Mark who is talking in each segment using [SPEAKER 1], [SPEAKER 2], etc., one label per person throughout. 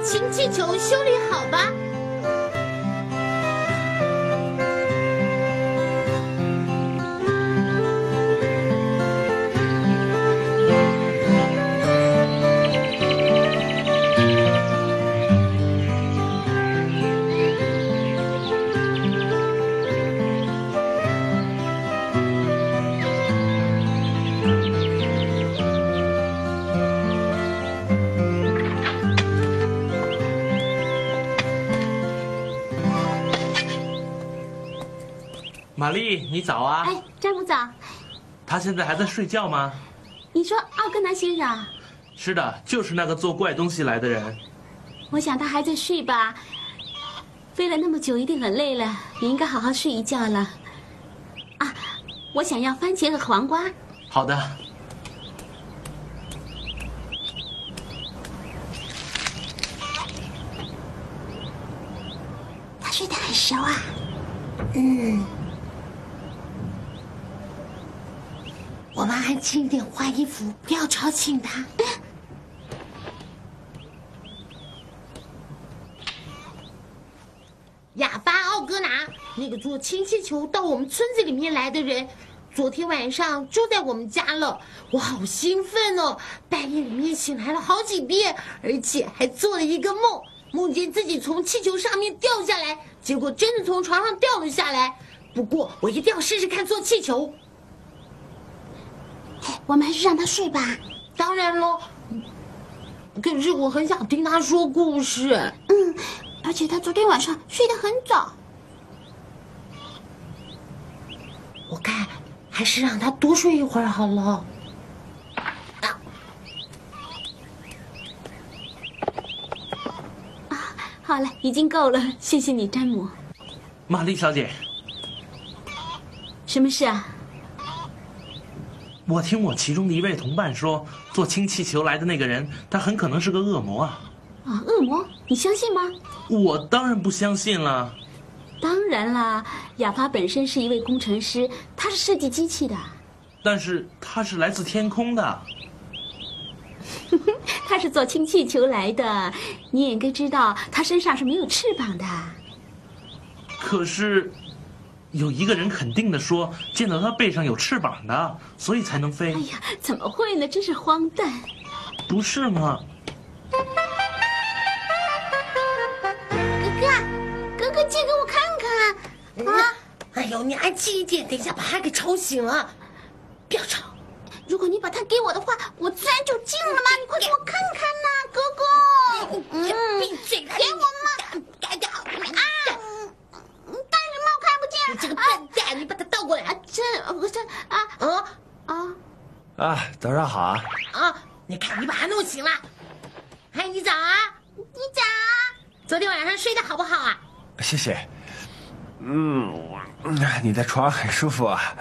[SPEAKER 1] 氢气球修理好吧。
[SPEAKER 2] 玛丽，你早啊！
[SPEAKER 3] 哎，詹姆早。
[SPEAKER 2] 他现在还在睡觉吗？
[SPEAKER 3] 你说奥格纳先生？
[SPEAKER 2] 是的，就是那个做怪东西来的人。
[SPEAKER 3] 我想他还在睡吧。飞了那么久，一定很累了，也应该好好睡一觉了。啊，我想要番茄和黄瓜。
[SPEAKER 2] 好的。
[SPEAKER 3] 他睡得很熟啊。
[SPEAKER 1] 我们安静一点，换衣服，不要吵醒他。亚发奥格拿，那个坐氢气球到我们村子里面来的人，昨天晚上就在我们家了。我好兴奋哦，半夜里面醒来了好几遍，而且还做了一个梦，梦见自己从气球上面掉下来，结果真的从床上掉了下来。不过我一定要试试看坐气球。
[SPEAKER 3] 我们还是让他睡吧。
[SPEAKER 1] 当然了，可是我很想听他说故事。
[SPEAKER 3] 而且他昨天晚上睡得很早。
[SPEAKER 1] 我看还是让他多睡一会儿好了。
[SPEAKER 3] 好了，已经够了，谢谢你，詹姆。
[SPEAKER 2] 玛丽小姐，
[SPEAKER 3] 什么事啊？
[SPEAKER 2] 我听我其中的一位同伴说，坐氢气球来的那个人，他很可能是个恶魔啊！
[SPEAKER 3] 啊，恶魔？你相信吗？
[SPEAKER 2] 我当然不相信了。
[SPEAKER 3] 当然啦，亚发本身是一位工程师，他是设计机器的。
[SPEAKER 2] 但是他是来自天空的。
[SPEAKER 3] 他是坐氢气球来的，你也应该知道，他身上是没有翅膀的。
[SPEAKER 2] 可是，有一个人肯定地说，见到他背上有翅膀的，所以才能飞。
[SPEAKER 3] 哎呀，怎么会呢？真是荒诞，
[SPEAKER 2] 不是吗？
[SPEAKER 3] 哥哥，借给我看看啊！
[SPEAKER 1] 哎呦，你安静一点，等一下把他给吵醒了。不要吵。
[SPEAKER 3] 如果你把它给我的话，我自然就进了嘛！你快给我看看呐，哥哥！
[SPEAKER 1] 闭嘴！
[SPEAKER 3] 给我嘛！干什么？我看不见！
[SPEAKER 1] 你这个笨蛋，你把它倒过来！
[SPEAKER 4] 早上好啊！
[SPEAKER 1] 你看你把他弄醒了。嗨，你早啊！
[SPEAKER 3] 你早。
[SPEAKER 1] 昨天晚上睡得好不好啊？
[SPEAKER 4] 谢谢。你的床很舒服啊。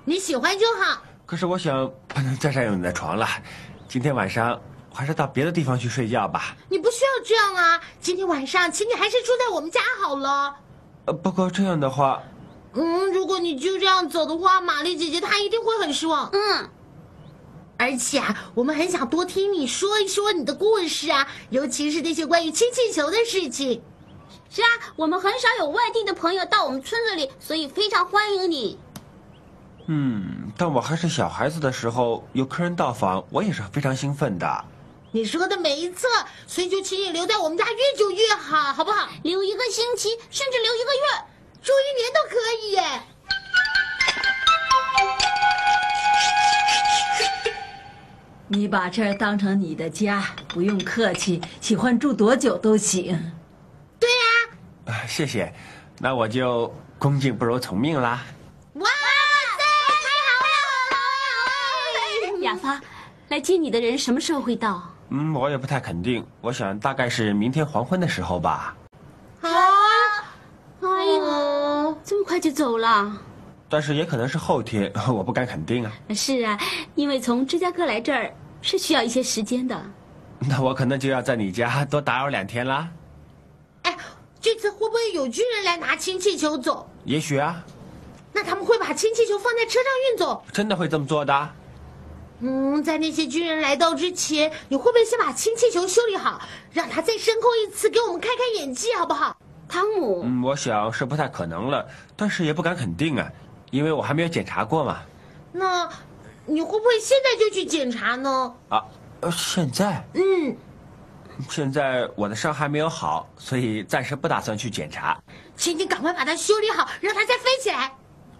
[SPEAKER 1] 你喜欢就好。
[SPEAKER 4] 可是我想不能再占用你的床了，今天晚上还是到别的地方去睡觉吧。
[SPEAKER 1] 你不需要这样啊！今天晚上，请你还是住在我们家好了。
[SPEAKER 4] 不过这样的话，
[SPEAKER 1] 如果你就这样走的话，玛丽姐姐她一定会很失望。而且我们很想多听你说一说你的故事啊，尤其是那些关于氢气球的事情。
[SPEAKER 3] 是啊，我们很少有外地的朋友到我们村子里，所以非常欢迎你。
[SPEAKER 4] 当我还是小孩子的时候，有客人到访，我也是非常兴奋的。
[SPEAKER 1] 你说的没错，所以就请你留在我们家越久越好，好不好？
[SPEAKER 3] 留1个星期，甚至留1个月，
[SPEAKER 1] 住1年都可以耶。
[SPEAKER 5] 你把这儿当成你的家，不用客气，喜欢住多久都行。
[SPEAKER 1] 对啊。
[SPEAKER 4] 谢谢，那我就恭敬不如从命啦。
[SPEAKER 1] 哇塞，太好了！
[SPEAKER 3] 亚发，来接你的人什么时候会到？
[SPEAKER 4] 我也不太肯定，我想大概是明天黄昏的时候吧。
[SPEAKER 1] 好啊。
[SPEAKER 3] 哎呀，这么快就走了？
[SPEAKER 4] 但是也可能是后天，我不敢肯定啊。
[SPEAKER 3] 是啊，因为从芝加哥来这儿是需要一些时间的。
[SPEAKER 4] 那我可能就要在你家多打扰2天啦。
[SPEAKER 1] 哎，这次会不会有军人来拿氢气球走？
[SPEAKER 4] 也许啊。
[SPEAKER 1] 那他们会把氢气球放在车上运走？
[SPEAKER 4] 真的会这么做的？
[SPEAKER 1] 在那些军人来到之前，你会不会先把氢气球修理好，让它再升空一次，给我们开开眼界，好不好？
[SPEAKER 3] 汤姆，
[SPEAKER 4] 我想是不太可能了，但是也不敢肯定啊，因为我还没有检查过嘛。
[SPEAKER 1] 那你会不会现在就去检查呢？
[SPEAKER 4] 现在？现在我的伤还没有好，所以暂时不打算去检查。
[SPEAKER 1] 请你赶快把它修理好，让它再飞起来。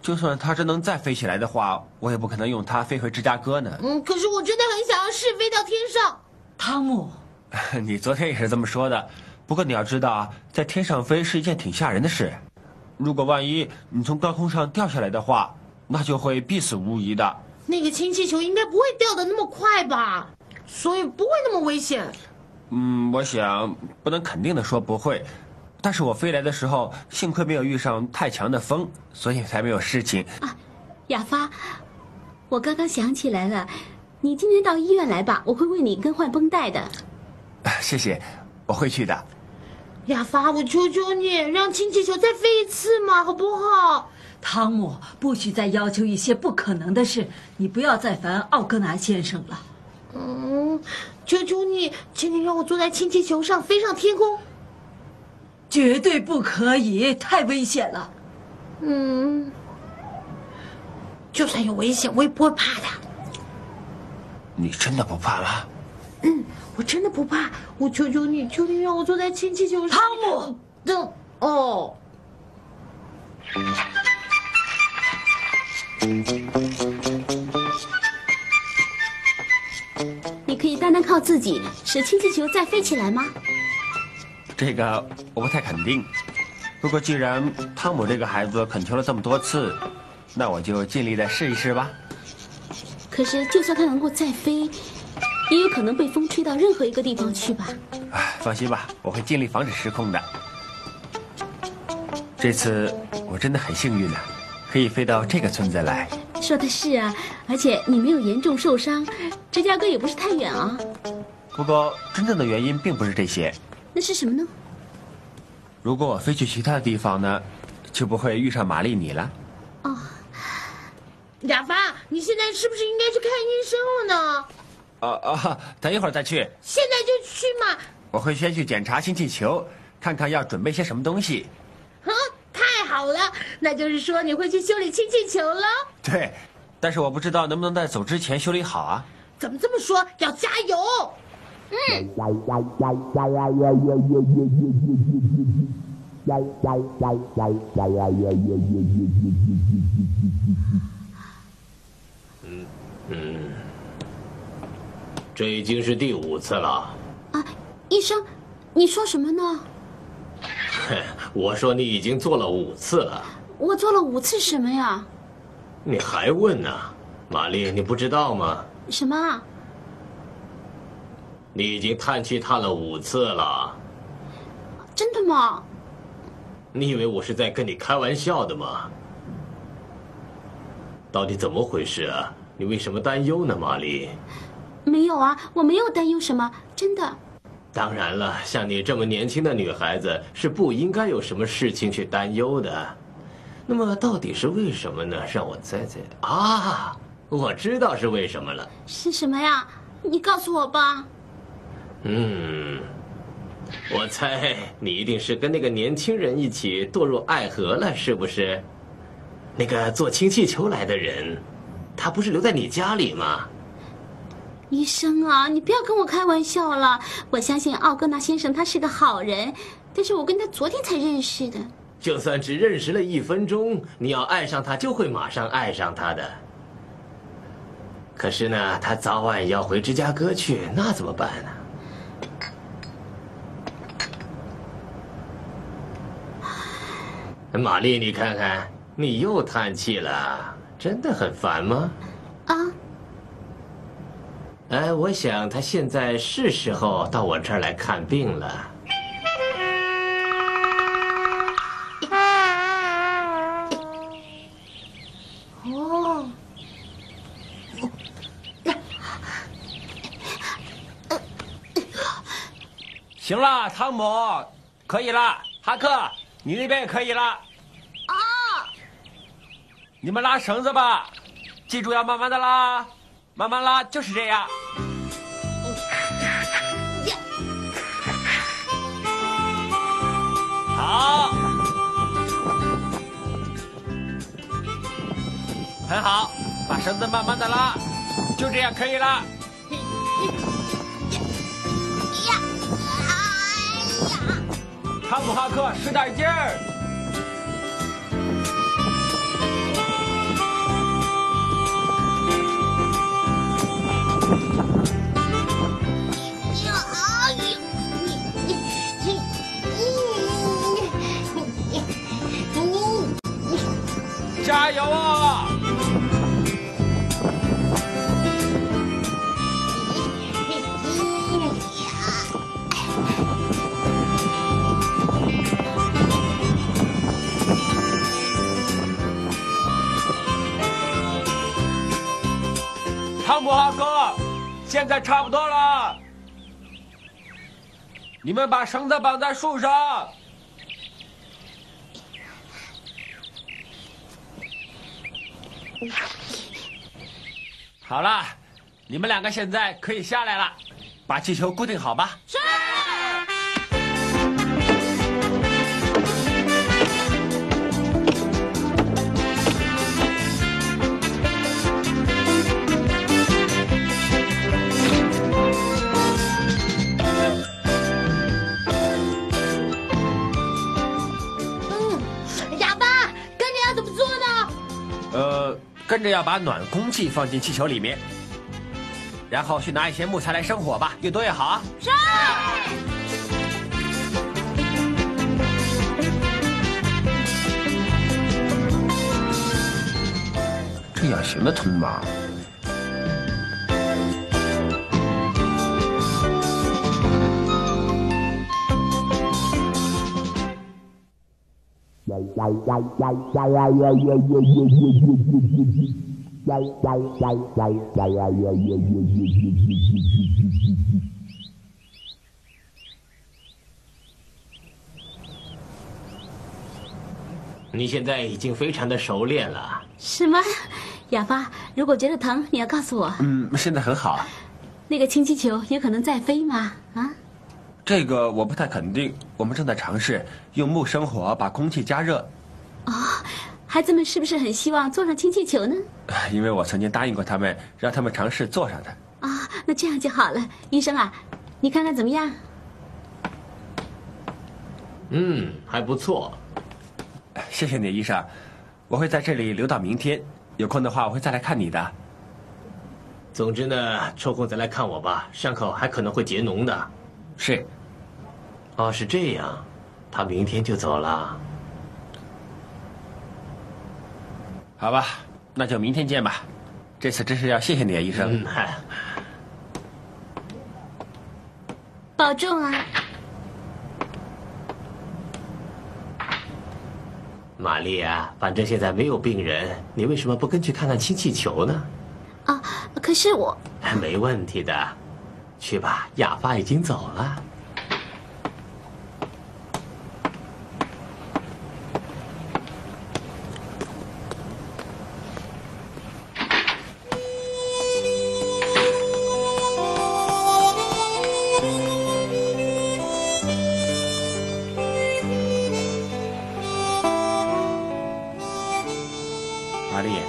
[SPEAKER 4] 就算它真能再飞起来的话，我也不可能用它飞回芝加哥呢。
[SPEAKER 1] 可是我真的很想要试飞到天上。
[SPEAKER 5] 汤姆，
[SPEAKER 4] 你昨天也是这么说的，不过你要知道啊，在天上飞是一件挺吓人的事。如果万一你从高空上掉下来的话，那就会必死无疑的。
[SPEAKER 1] 那个氢气球应该不会掉得那么快吧，所以不会那么危险。
[SPEAKER 4] 我想不能肯定的说不会，但是我飞来的时候幸亏没有遇上太强的风，所以才没有事情。
[SPEAKER 3] 亚发，我刚刚想起来了，你今天到医院来吧，我会为你更换绷带的。
[SPEAKER 4] 谢谢，我会去的。
[SPEAKER 1] 亚发，我求求你，让氢气球再飞一次嘛，好不好？
[SPEAKER 5] 汤姆，不许再要求一些不可能的事，你不要再烦奥格纳先生了。
[SPEAKER 1] 求求你，请你让我坐在氢气球上飞上天空。
[SPEAKER 5] 绝对不可以，太危险了。
[SPEAKER 1] 就算有危险，我也不会怕的。
[SPEAKER 4] 你真的不怕吗？
[SPEAKER 1] 我真的不怕。我求求你，求你让我坐在氢气球上。
[SPEAKER 5] 汤姆，
[SPEAKER 3] 你可以单单靠自己使氢气球再飞起来吗？
[SPEAKER 4] 这个我不太肯定。不过既然汤姆这个孩子恳求了这么多次，那我就尽力再试一试吧。
[SPEAKER 3] 可是就算他能够再飞，也有可能被风吹到任何一个地方去吧。
[SPEAKER 4] 放心吧，我会尽力防止失控的。这次我真的很幸运啊，可以飞到这个村子来。
[SPEAKER 3] 说的是啊，而且你没有严重受伤，芝加哥也不是太远啊。
[SPEAKER 4] 不过真正的原因并不是这些。
[SPEAKER 3] 那是什么呢？
[SPEAKER 4] 如果我飞去其他的地方呢，就不会遇上玛丽你了。
[SPEAKER 1] 亚发，你现在是不是应该去看医生了呢？
[SPEAKER 4] 等一会儿再去。
[SPEAKER 1] 现在就去嘛。
[SPEAKER 4] 我会先去检查氢气球，看看要准备些什么东西。
[SPEAKER 1] 太好了，那就是说你会去修理氢气球了。
[SPEAKER 4] 对，但是我不知道能不能在走之前修理好啊。
[SPEAKER 1] 怎么这么说？要加油。
[SPEAKER 6] 这已经是第5次了。
[SPEAKER 3] 医生，你说什么呢？
[SPEAKER 6] 我说你已经做了5次了。
[SPEAKER 3] 我做了5次什么呀？
[SPEAKER 6] 你还问呢？玛丽，你不知道吗？
[SPEAKER 3] 什么啊？
[SPEAKER 6] 你已经叹气叹了5次了。
[SPEAKER 3] 真的吗？
[SPEAKER 6] 你以为我是在跟你开玩笑的吗？到底怎么回事啊？你为什么担忧呢，玛丽？
[SPEAKER 3] 没有啊，我没有担忧什么，真的。
[SPEAKER 6] 当然了，像你这么年轻的女孩子是不应该有什么事情去担忧的。那么到底是为什么呢？让我猜猜啊，我知道是为什么了。
[SPEAKER 3] 是什么呀？你告诉我吧。
[SPEAKER 6] 我猜你一定是跟那个年轻人一起堕入爱河了，是不是？那个坐氢气球来的人，他不是留在你家里吗？
[SPEAKER 3] 医生啊，你不要跟我开玩笑了。我相信奥格纳先生他是个好人，但是我跟他昨天才认识的。
[SPEAKER 6] 就算只认识了1分钟，你要爱上他就会马上爱上他的。可是呢，他早晚要回芝加哥去，那怎么办呢？玛丽，你看看，你又叹气了，真的很烦吗？我想他现在是时候到我这儿来看病了。
[SPEAKER 4] 行了，汤姆，可以了。哈克，你那边也可以了。你们拉绳子吧，记住要慢慢的拉。慢慢拉，就是这样。好，很好，把绳子慢慢的拉，就这样可以了。汤姆哈克，使点劲儿！加油啊！汤姆哈克，现在差不多了，你们把绳子绑在树上。好了，你们两个现在可以下来了，把气球固定好吧。是。
[SPEAKER 1] 哑巴，跟着要怎么做呢？
[SPEAKER 4] 跟着要把暖空气放进气球里面，然后去拿一些木材来生火吧，越多越好啊。
[SPEAKER 1] 是。
[SPEAKER 4] 这样行得通吗？
[SPEAKER 6] 你现在已经非常的熟练了。
[SPEAKER 3] 是吗？哑巴，如果觉得疼，你要告诉我。
[SPEAKER 4] 现在很好啊。
[SPEAKER 3] 那个氢气球有可能再飞吗？啊？
[SPEAKER 4] 这个我不太肯定，我们正在尝试用木生火把空气加热。
[SPEAKER 3] 哦，孩子们是不是很希望坐上氢气球呢？
[SPEAKER 4] 因为我曾经答应过他们，让他们尝试坐上的。
[SPEAKER 3] 啊，那这样就好了。医生啊，你看看怎么样？
[SPEAKER 6] 还不错。
[SPEAKER 4] 谢谢你，医生。我会在这里留到明天，有空的话我会再来看你的。
[SPEAKER 6] 总之呢，抽空再来看我吧，伤口还可能会结脓的。
[SPEAKER 4] 是。
[SPEAKER 6] 哦，是这样，他明天就走了。
[SPEAKER 4] 好吧，那就明天见吧。这次真是要谢谢你啊，医生。
[SPEAKER 3] 保重啊。
[SPEAKER 6] 玛丽啊，反正现在没有病人，你为什么不跟去看看氢气球呢？
[SPEAKER 3] 啊，可是我……
[SPEAKER 6] 没问题的，去吧，哑巴已经走了。
[SPEAKER 4] 玛丽，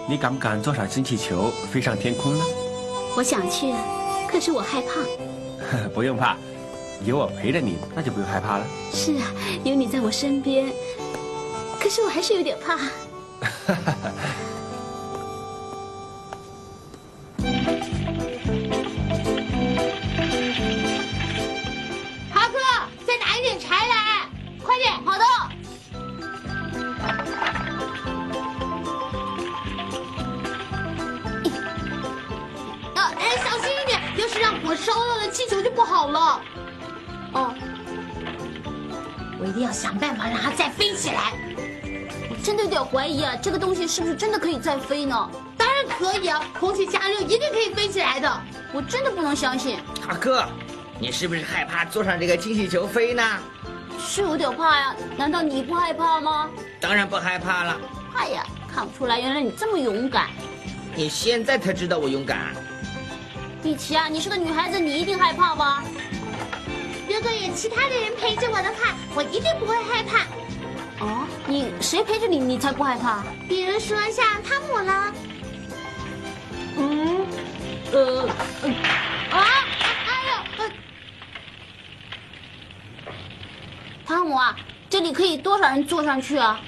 [SPEAKER 4] 你敢不敢坐上氢气球飞上天空呢？
[SPEAKER 3] 我想去，可是我害怕。
[SPEAKER 4] 不用怕，有我陪着你，那就不用害怕了。
[SPEAKER 3] 是啊，有你在我身边，可是我还是有点怕。
[SPEAKER 1] 哈克，再拿一点柴来，快点！好的。小心一点，要是让火烧到了气球就不好了。哦，我一定要想办法让它再飞起来。
[SPEAKER 3] 我真的有点怀疑啊，这个东西是不是真的可以再飞呢？
[SPEAKER 1] 当然可以啊，空气加热一定可以飞起来的。
[SPEAKER 3] 我真的不能相信。
[SPEAKER 7] 哈克，你是不是害怕坐上这个氢气球飞呢？
[SPEAKER 3] 是有点怕呀，难道你不害怕吗？
[SPEAKER 7] 当然不害怕了。
[SPEAKER 3] 哎呀，看不出来，原来你这么勇敢。
[SPEAKER 7] 你现在才知道我勇敢。
[SPEAKER 3] 碧琪啊，你是个女孩子，你一定害怕吧？
[SPEAKER 1] 如果有其他的人陪着我的话，我一定不会害怕。
[SPEAKER 3] 哦，你谁陪着你，你才不害怕？
[SPEAKER 1] 比如说像汤姆了。
[SPEAKER 3] 汤姆啊，这里可以多少人坐上去啊？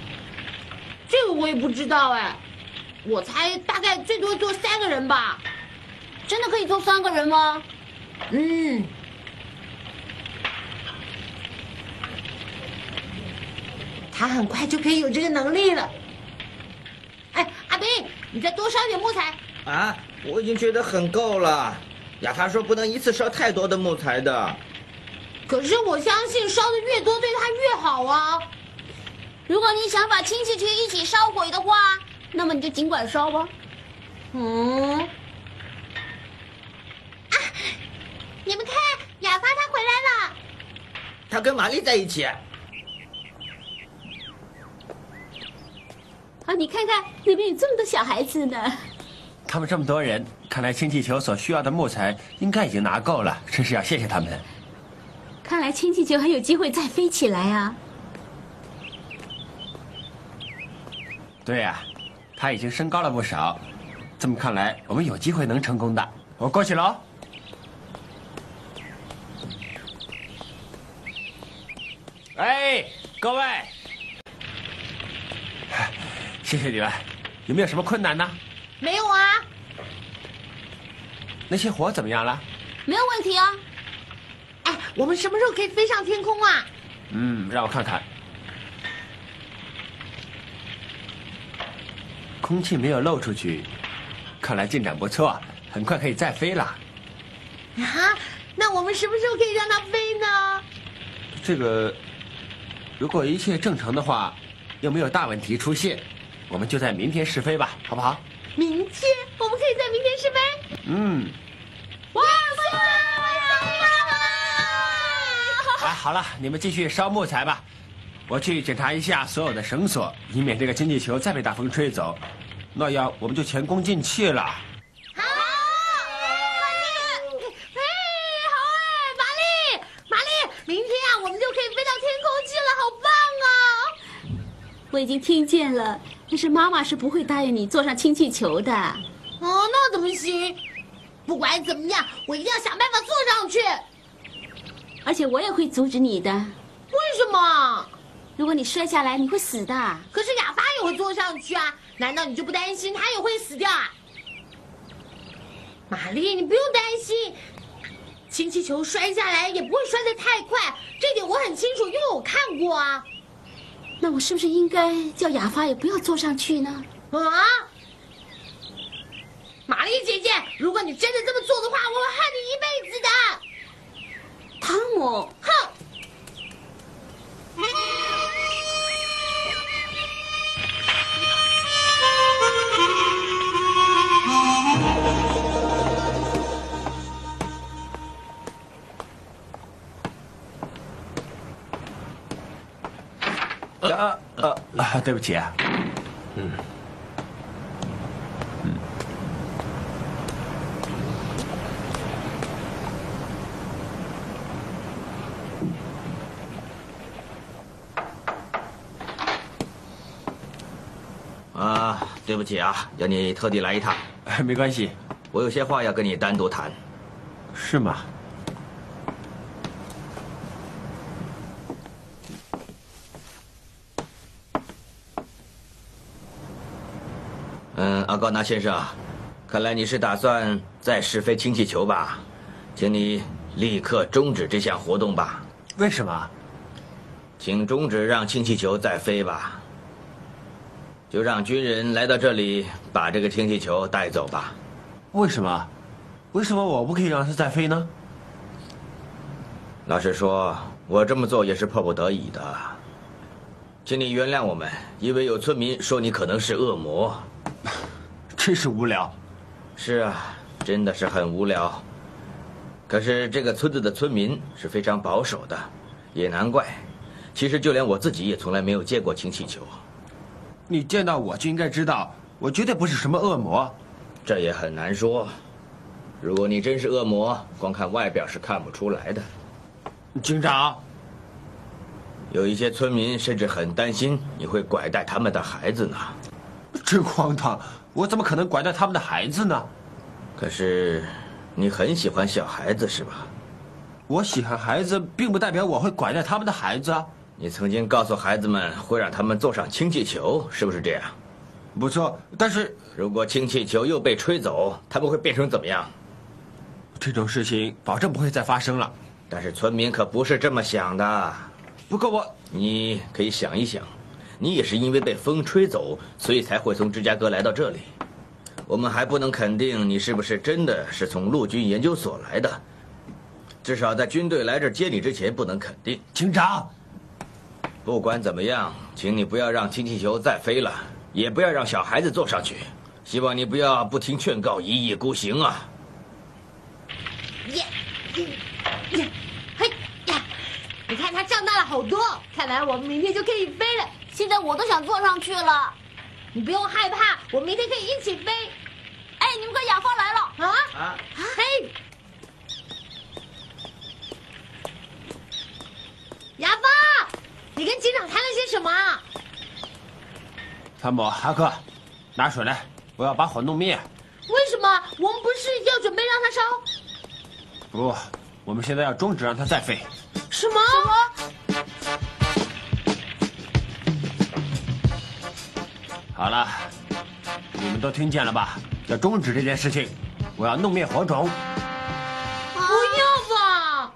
[SPEAKER 1] 这个我也不知道哎，我猜大概最多坐3个人吧。
[SPEAKER 3] 真的可以坐3个人吗？
[SPEAKER 1] 嗯。他很快就可以有这个能力了。哎，阿宾，你再多烧一点木材。
[SPEAKER 7] 啊，我已经觉得很够了。亚他说不能一次烧太多的木材的。
[SPEAKER 1] 可是我相信烧的越多对他越好啊。
[SPEAKER 3] 如果你想把氢气球一起烧毁的话，那么你就尽管烧吧。
[SPEAKER 1] 你们看，亚发他回来了。
[SPEAKER 7] 他跟玛丽在一起。
[SPEAKER 3] 啊，你看看那边有这么多小孩子呢。
[SPEAKER 4] 他们这么多人，看来氢气球所需要的木材应该已经拿够了，真是要谢谢他们。
[SPEAKER 3] 看来氢气球还有机会再飞起来啊。
[SPEAKER 4] 对呀，它已经升高了不少。这么看来，我们有机会能成功的。我过去了哦。哎，各位，谢谢你们。有没有什么困难呢？
[SPEAKER 1] 没有啊。
[SPEAKER 4] 那些火怎么样了？
[SPEAKER 3] 没有问题啊。
[SPEAKER 1] 哎，我们什么时候可以飞上天空啊？
[SPEAKER 4] 让我看看。空气没有漏出去，看来进展不错，很快可以再飞了。
[SPEAKER 1] 啊，那我们什么时候可以让它飞呢？
[SPEAKER 4] 这个，如果一切正常的话，又没有大问题出现，我们就在明天试飞吧，好不好？
[SPEAKER 1] 明天，我们可以在明天试飞。哇塞！
[SPEAKER 4] 哎，好了，你们继续烧木材吧，我去检查一下所有的绳索，以免这个氢气球再被大风吹走，那样我们就前功尽弃了。
[SPEAKER 1] 好，玛丽，明天啊，我们就可以飞到天空去了，好棒啊！
[SPEAKER 3] 我已经听见了，但是妈妈是不会答应你坐上氢气球的。
[SPEAKER 1] 哦，那怎么行？不管怎么样，我一定要想办法坐上去。
[SPEAKER 3] 而且我也会阻止你的。
[SPEAKER 1] 为什么？
[SPEAKER 3] 如果你摔下来，你会死的。
[SPEAKER 1] 可是亚发也会坐上去啊，难道你就不担心他也会死掉啊？玛丽，你不用担心，氢气球摔下来也不会摔得太快，这点我很清楚，因为我看过啊。
[SPEAKER 3] 那我是不是应该叫亚发也不要坐上去呢？
[SPEAKER 1] 啊，玛丽姐姐，如果你真的这么做的话，我会恨你一辈子的。
[SPEAKER 3] 汤姆，
[SPEAKER 1] 哼！
[SPEAKER 4] 对不起啊。
[SPEAKER 7] 对不起啊，要你特地来一趟。
[SPEAKER 4] 没关系，
[SPEAKER 7] 我有些话要跟你单独谈。
[SPEAKER 4] 是吗？
[SPEAKER 7] 阿高纳先生，看来你是打算再试飞氢气球吧？请你立刻终止这项活动吧。
[SPEAKER 4] 为什么？
[SPEAKER 7] 请终止让氢气球再飞吧。就让军人来到这里，把这个氢气球带走吧。
[SPEAKER 4] 为什么？为什么我不可以让它再飞呢？
[SPEAKER 7] 老实说，我这么做也是迫不得已的。请你原谅我们，因为有村民说你可能是恶魔。
[SPEAKER 4] 真是无聊。
[SPEAKER 7] 是啊，真的是很无聊。可是这个村子的村民是非常保守的，也难怪。其实就连我自己也从来没有见过氢气球。
[SPEAKER 4] 你见到我就应该知道，我绝对不是什么恶魔。
[SPEAKER 7] 这也很难说。如果你真是恶魔，光看外表是看不出来的。
[SPEAKER 4] 警长，
[SPEAKER 7] 有一些村民甚至很担心你会拐带他们的孩子呢。
[SPEAKER 4] 真荒唐！我怎么可能拐带他们的孩子呢？
[SPEAKER 7] 可是，你很喜欢小孩子是吧？
[SPEAKER 4] 我喜欢孩子，并不代表我会拐带他们的孩子啊。
[SPEAKER 7] 你曾经告诉孩子们会让他们坐上氢气球，是不是这样？
[SPEAKER 4] 不错，但是
[SPEAKER 7] 如果氢气球又被吹走，他们会变成怎么样？
[SPEAKER 4] 这种事情保证不会再发生了。
[SPEAKER 7] 但是村民可不是这么想的。
[SPEAKER 4] 不过
[SPEAKER 7] 你可以想一想，你也是因为被风吹走，所以才会从芝加哥来到这里。我们还不能肯定你是不是真的是从陆军研究所来的，至少在军队来这儿接你之前不能肯定。
[SPEAKER 4] 警长，
[SPEAKER 7] 不管怎么样，请你不要让氢气球再飞了，也不要让小孩子坐上去。希望你不要不听劝告，一意孤行啊！
[SPEAKER 1] 嘿呀！你看它长大了好多，看来我们明天就可以飞了。
[SPEAKER 3] 现在我都想坐上去了。
[SPEAKER 1] 你不用害怕，我明天可以一起飞。
[SPEAKER 3] 哎，你们个雅芳来了
[SPEAKER 1] 啊！嘿，雅芳，你跟警长谈了些什么？
[SPEAKER 4] 汤姆，哈克，拿水来，我要把火弄灭。
[SPEAKER 1] 为什么？我们不是要准备让它烧？
[SPEAKER 4] 不，我们现在要终止让它再飞。
[SPEAKER 1] 什么？
[SPEAKER 4] 好了，你们都听见了吧？要终止这件事情，我要弄灭火种。
[SPEAKER 1] 不要吧！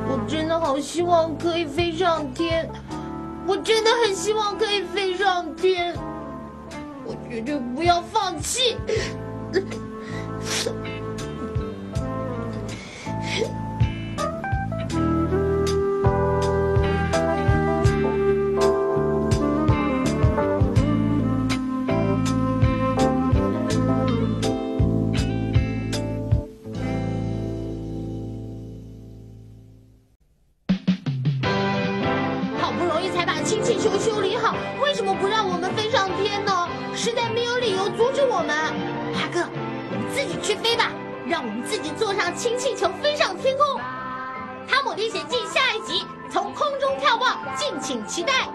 [SPEAKER 1] 我真的好希望可以飞上天，我真的很希望可以飞上天，我绝对不要放弃。好不容易才把氢气球修理好，为什么不让我们飞上天呢？实在没有理由阻止我们。哈克，我们自己去飞吧，让我们自己坐上氢气球飞上天空。《汤姆历险记》下一集从空中眺望，敬请期待。